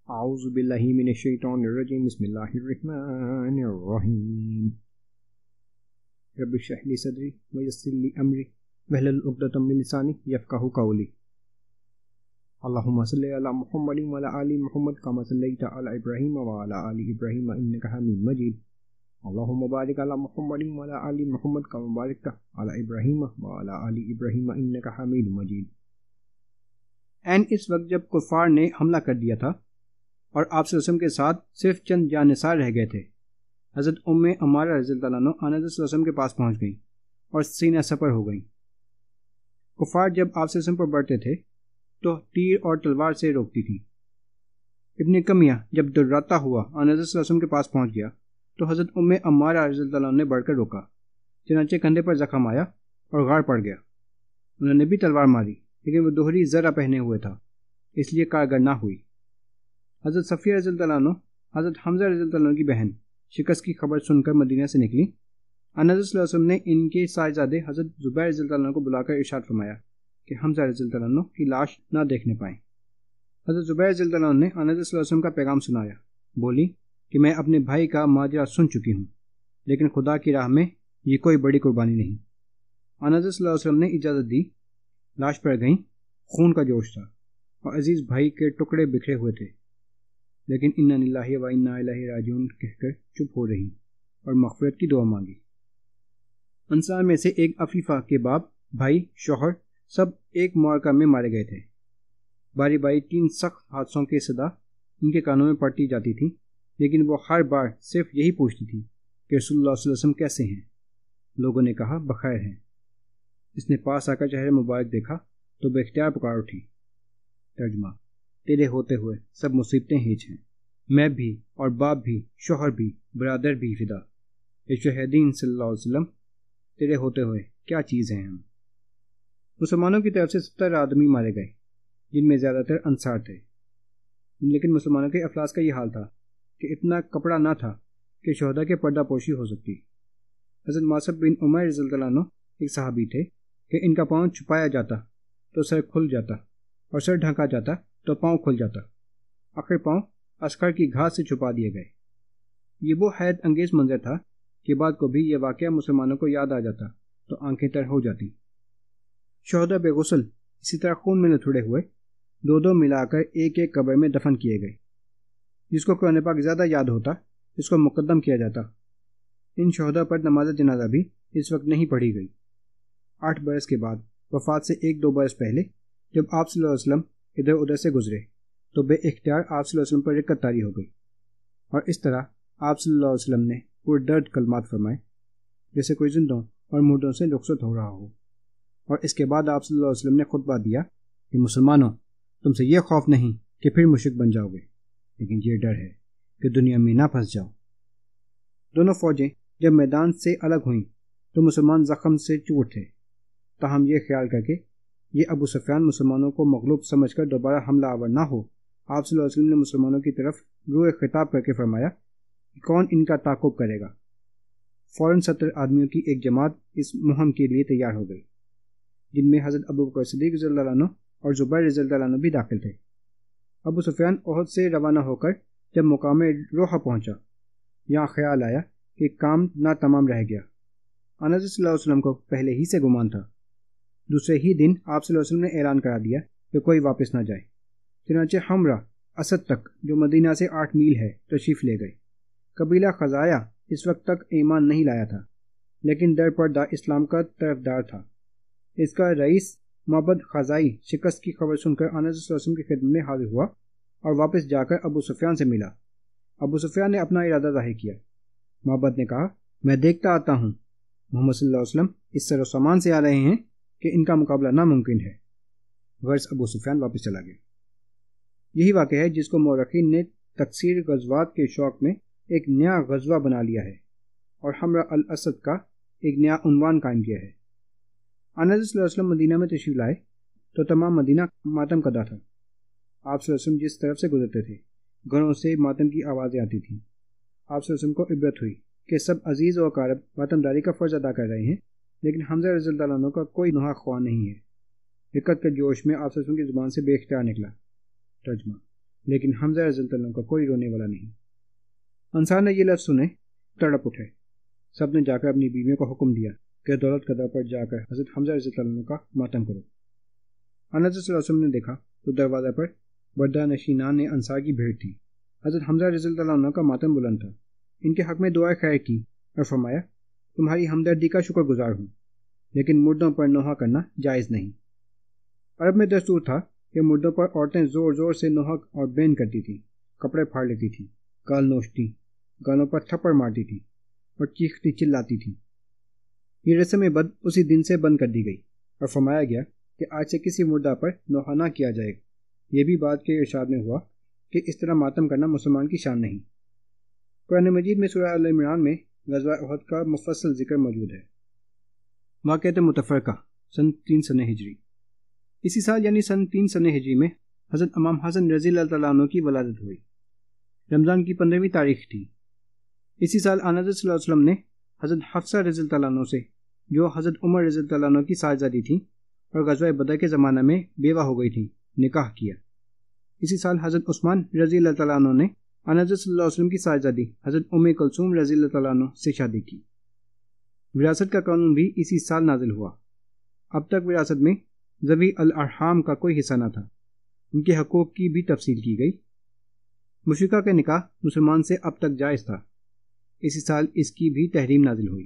اعوذ باللہ من الشیطان الرجیم بسم اللہ الرحمن الرحیم رب اشرح لی صدری ویسر لی امری واحلل عقدۃ من لسانی یفقہوا قولی اللہم صلی علی محمد وعلی آل محمد کما صلیت علی ابراہیم وعلی آل ابراہیم انک حمید مجید اللہم بارک علی محمد وعلی آل محمد کما بارکت علی ابراہیم وعلی آل ابراہیم انک حمید مجید۔ اس وقت جب کفار نے حملہ کر دیا تھا اور آپ صلی اللہ علیہ وسلم کے ساتھ صرف چند جانثار رہ گئے تھے، حضرت ام عمارہ رضی اللہ عنہ آن حضرت صلی اللہ علیہ وسلم کے پاس پہنچ گئیں اور سینہ سپر ہو گئیں۔ کفار جب آپ صلی اللہ علیہ وسلم پر بڑھتے تھے تو تیر اور تلوار سے روکتی تھیں۔ ابن کمیہ جب دراتا ہوا آن حضرت صلی اللہ علیہ وسلم کے پاس پہنچ گیا تو حضرت ام عمارہ رضی اللہ عنہ نے بڑھ کر روکا، چنانچہ کندھے پر زخم آیا اور غار پڑ گیا۔ انہوں نے بھی تلوار ماری لیکن وہ دوہری زرہ پہنے ہوئے تھا، اس لیے کارگر نہ ہوئی۔ حضرت صفیہ رضی اللہ عنہ حضرت حمزہ رضی اللہ عنہ کی بہن شکست کی خبر سن کر مدینہ سے نکلی۔ حضرت صلی اللہ علیہ وسلم نے ان کے صاحبزادے حضرت زبیر رضی اللہ عنہ کو بلا کر ارشاد فرمایا کہ حمزہ رضی اللہ عنہ کی لاش نہ دیکھنے پائیں۔ حضرت زبیر رضی اللہ عنہ نے حضرت صلی اللہ علیہ وسلم کا پیغام سنایا، بولی کہ میں اپنے بھائی کا ماجرا سن چکی ہوں، لیکن خدا کی راہ میں یہ کوئی بڑی قربانی نہیں۔ حضرت صلی اللہ علیہ وسلم نے اجازت دی، لاش پر گئیں، خون کا جوش تھا اور عزیز بھائی کے ٹکڑے بکھرے ہوئے تھے، لیکن انا للہ و انا الیہ راجعون کہہ کر چپ ہو رہی اور مغفرت کی دعا مانگی۔ انصار میں سے ایک عفیفہ کے باپ، بھائی، شوہر سب ایک معرکہ میں مارے گئے تھے۔ باری باری 3 سخت حادثوں کی صدا ان کے کانوں میں پڑتی جاتی تھی، لیکن وہ ہر بار صرف یہی پوچھتی تھی کہ رسول اللہ صلی اللہ علیہ وسلم کیسے ہیں؟ لوگوں نے کہا بخیر ہیں۔ اس نے پاس آ کر چہرے مبارک دیکھا تو بے اختیار پکار اٹھی۔ ترجمہ: تیرے ہوتے ہوئے سب مصیبتیں ہیچ ہیں، میں بھی اور باپ بھی، شوہر بھی، برادر بھی فدا، شہیدین صلی اللہ علیہ وسلم، تیرے ہوتے ہوئے کیا چیز ہیں ہم۔ مسلمانوں کی طرف سے 70 آدمی مارے گئے، جن میں زیادہ تر انصار تھے، لیکن مسلمانوں کے افلاس کا یہ حال تھا کہ اتنا کپڑا نہ تھا کہ شہداء کے پردہ پوشی ہو سکتی۔ حضرت ماصب بن عمر رضی اللہ عنہ ایک صحابی تھے کہ ان کا پاؤں چھپایا جاتا تو سر کھل جاتا اور سر ڈھانکا جاتا تو پاؤں کھل جاتا، آخر پاؤں عسکر کی گھاس سے چھپا دیے گئے۔ یہ وہ حیرت انگیز منظر تھا کہ بعد کو بھی یہ واقعہ مسلمانوں کو یاد آ جاتا تو آنکھیں تر ہو جاتی۔ شہداء بے غسل اسی طرح خون میں لتھڑے ہوئے 2 ملا کر ایک قبر میں دفن کیے گئے۔ جس کو قرآن پاک زیادہ یاد ہوتا اس کو مقدم کیا جاتا۔ ان شہداء پر نماز جنازہ بھی اس وقت نہیں پڑھی گئی۔ 8 برس کے بعد، وفات سے 1-2 برس پہلے، جب آپ صلی اللہ علیہ وسلم ادھر ادھر سے گزرے تو بے اختیار آپ صلی اللہ علیہ وسلم پر رقت طاری ہو گئی، اور اس طرح آپ صلی اللہ علیہ وسلم نے پردرد کلمات فرمائے جیسے کوئی زندوں اور مردوں سے رخصت ہو رہا ہو، اور اس کے بعد آپ صلی اللہ علیہ وسلم نے خطبہ دیا کہ مسلمانوں، تم سے یہ خوف نہیں کہ پھر مشرک بن جاؤ گے، لیکن یہ ڈر ہے کہ دنیا میں نہ پھنس جاؤ۔ دونوں فوجیں جب میدان سے الگ ہوئیں تو مسلمان زخم سے چور تھے، تاہم یہ خیال کر کے یہ ابو سفیان مسلمانوں کو مغلوب سمجھ کر دوبارہ حملہ آور نہ ہو، آپ صلی اللہ علیہ وسلم نے مسلمانوں کی طرف روئے خطاب کر کے فرمایا کہ کون ان کا تعاقب کرے گا۔ فوراً 70 آدمیوں کی ایک جماعت اس مہم کے لیے تیار ہو گئی، جن میں حضرت ابو بکر صدیق رضی اللہ عنہ اور زبیر رضی اللہ عنہ بھی داخل تھے۔ ابو سفیان احد سے روانہ ہو کر جب مقام روحہ پہنچا، یہاں خیال آیا کہ کام نہ تمام رہ گیا۔ حضرت صلی اللہ علیہ وسلم کو پہلے ہی سے گمان تھا۔ دوسرے ہی دن آپ صلی اللہ علیہ وسلم نے اعلان کرا دیا کہ کوئی واپس نہ جائے، چنانچہ حمرہ اسد تک جو مدینہ سے 8 میل ہے تشریف لے گئے۔ قبیلہ خزاعہ اس وقت تک ایمان نہیں لایا تھا، لیکن در پردہ اسلام کا طرفدار تھا۔ اس کا رئیس معبد خزاعی شکست کی خبر سن کر حضرت صلی اللہ علیہ وسلم کی خدمت میں حاضر ہوا اور واپس جا کر ابو سفیان سے ملا۔ ابو سفیان نے اپنا ارادہ ظاہر کیا۔ معبد نے کہا، میں دیکھتا آتا ہوں محمد صلی اللہ علیہ وسلم اس سر و سامان سے آ رہے ہیں کہ ان کا مقابلہ ناممکن ہے۔ غرض ابو سفیان واپس چلا گیا۔ یہی واقعہ ہے جس کو مورخین نے تکثیر غزوات کے شوق میں ایک نیا غزوہ بنا لیا ہے اور حمرہ الاسد کا ایک نیا عنوان قائم کیا ہے۔ حضرت صلی اللہ علیہ وسلم مدینہ میں تشریف لائے تو تمام مدینہ ماتم کدا تھا۔ آپ صلی اللہ علیہ وسلم جس طرف سے گزرتے تھے گھروں سے ماتم کی آوازیں آتی تھیں۔ آپ صلی اللہ علیہ وسلم کو عبرت ہوئی کہ سب عزیز و اقارب ماتم داری کا فرض ادا کر رہے ہیں، لیکن حمزہ رضی اللہ عنہ کا کوئی نوحہ خواہ نہیں ہے۔ رقت کے جوش میں آپ صلی اللہ علیہ وسلم کی زبان سے بے اختیار نکلا۔ ترجمہ: لیکن حمزہ رضی اللہ عنہ کا کوئی رونے والا نہیں۔ انصار نے یہ لفظ سنے تڑپ اٹھے۔ سب نے جا کر اپنی بیویوں کو حکم دیا کہ دولت قدر پر جا کر حضرت حمزہ رضی اللہ عنہ کا ماتم کرو۔ آنبی صلی اللہ علیہ وسلم نے دیکھا تو دروازے پر بردہ نشینان انصار کی بھیڑ تھی۔ حضرت حمزہ رضی اللہ عنہ کا ماتم بلند تھا۔ ان کے حق میں دعائے خیر کی اور فرمایا تمہاری ہمدردی کا شکر گزار ہوں، لیکن مردوں پر نوحہ کرنا جائز نہیں۔ عرب میں دستور تھا کہ مردوں پر عورتیں زور زور سے نوحہ اور بین کرتی تھیں، کپڑے پھاڑ لیتی تھیں، گال نوچتی، گالوں پر تھپڑ مارتی تھیں اور چیختی چلاتی تھیں۔ یہ رسم بد اسی دن سے بند کر دی گئی اور فرمایا گیا کہ آج سے کسی مردہ پر نوحہ نہ کیا جائے گا۔ یہ بھی بات کے ارشاد میں ہوا کہ اس طرح ماتم کرنا مسلمان کی شان نہیں۔ قرآن مجید میں سورہ آل عمران میں غزوہ احد کا مفصل ذکر موجود ہے۔ واقعۃ متفرقہ سن 3 سنہ ہجری۔ اسی سال یعنی سن 3 سنہ ہجری میں حضرت امام حسن رضی اللہ تعالیٰ عنہ کی ولادت ہوئی۔ رمضان کی 15ویں تاریخ تھی۔ اسی سال آن حضرت صلی اللہ علیہ وسلم نے حضرت حفصہ رضی اللہ عنہ سے، جو حضرت عمر رضی اللہ عنہ کی صاحبزادی تھیں اور غزوہ بدر کے زمانہ میں بیوہ ہو گئی تھیں، نکاح کیا۔ اسی سال حضرت عثمان رضی اللہ تعالیٰ عنہ نے آن حضرت صلی اللہ علیہ وسلم کی صاحبزادی حضرت کلثوم رضی اللہ تعالیٰ عنہ سے شادی کی۔ وراثت کا قانون بھی اسی سال نازل ہوا۔ اب تک وراثت میں ذوی الارحام کا کوئی حصہ نہ تھا، ان کے حقوق کی بھی تفصیل کی گئی۔ مشرکہ کا نکاح مسلمان سے اب تک جائز تھا، اسی سال اس کی بھی تحریم نازل ہوئی۔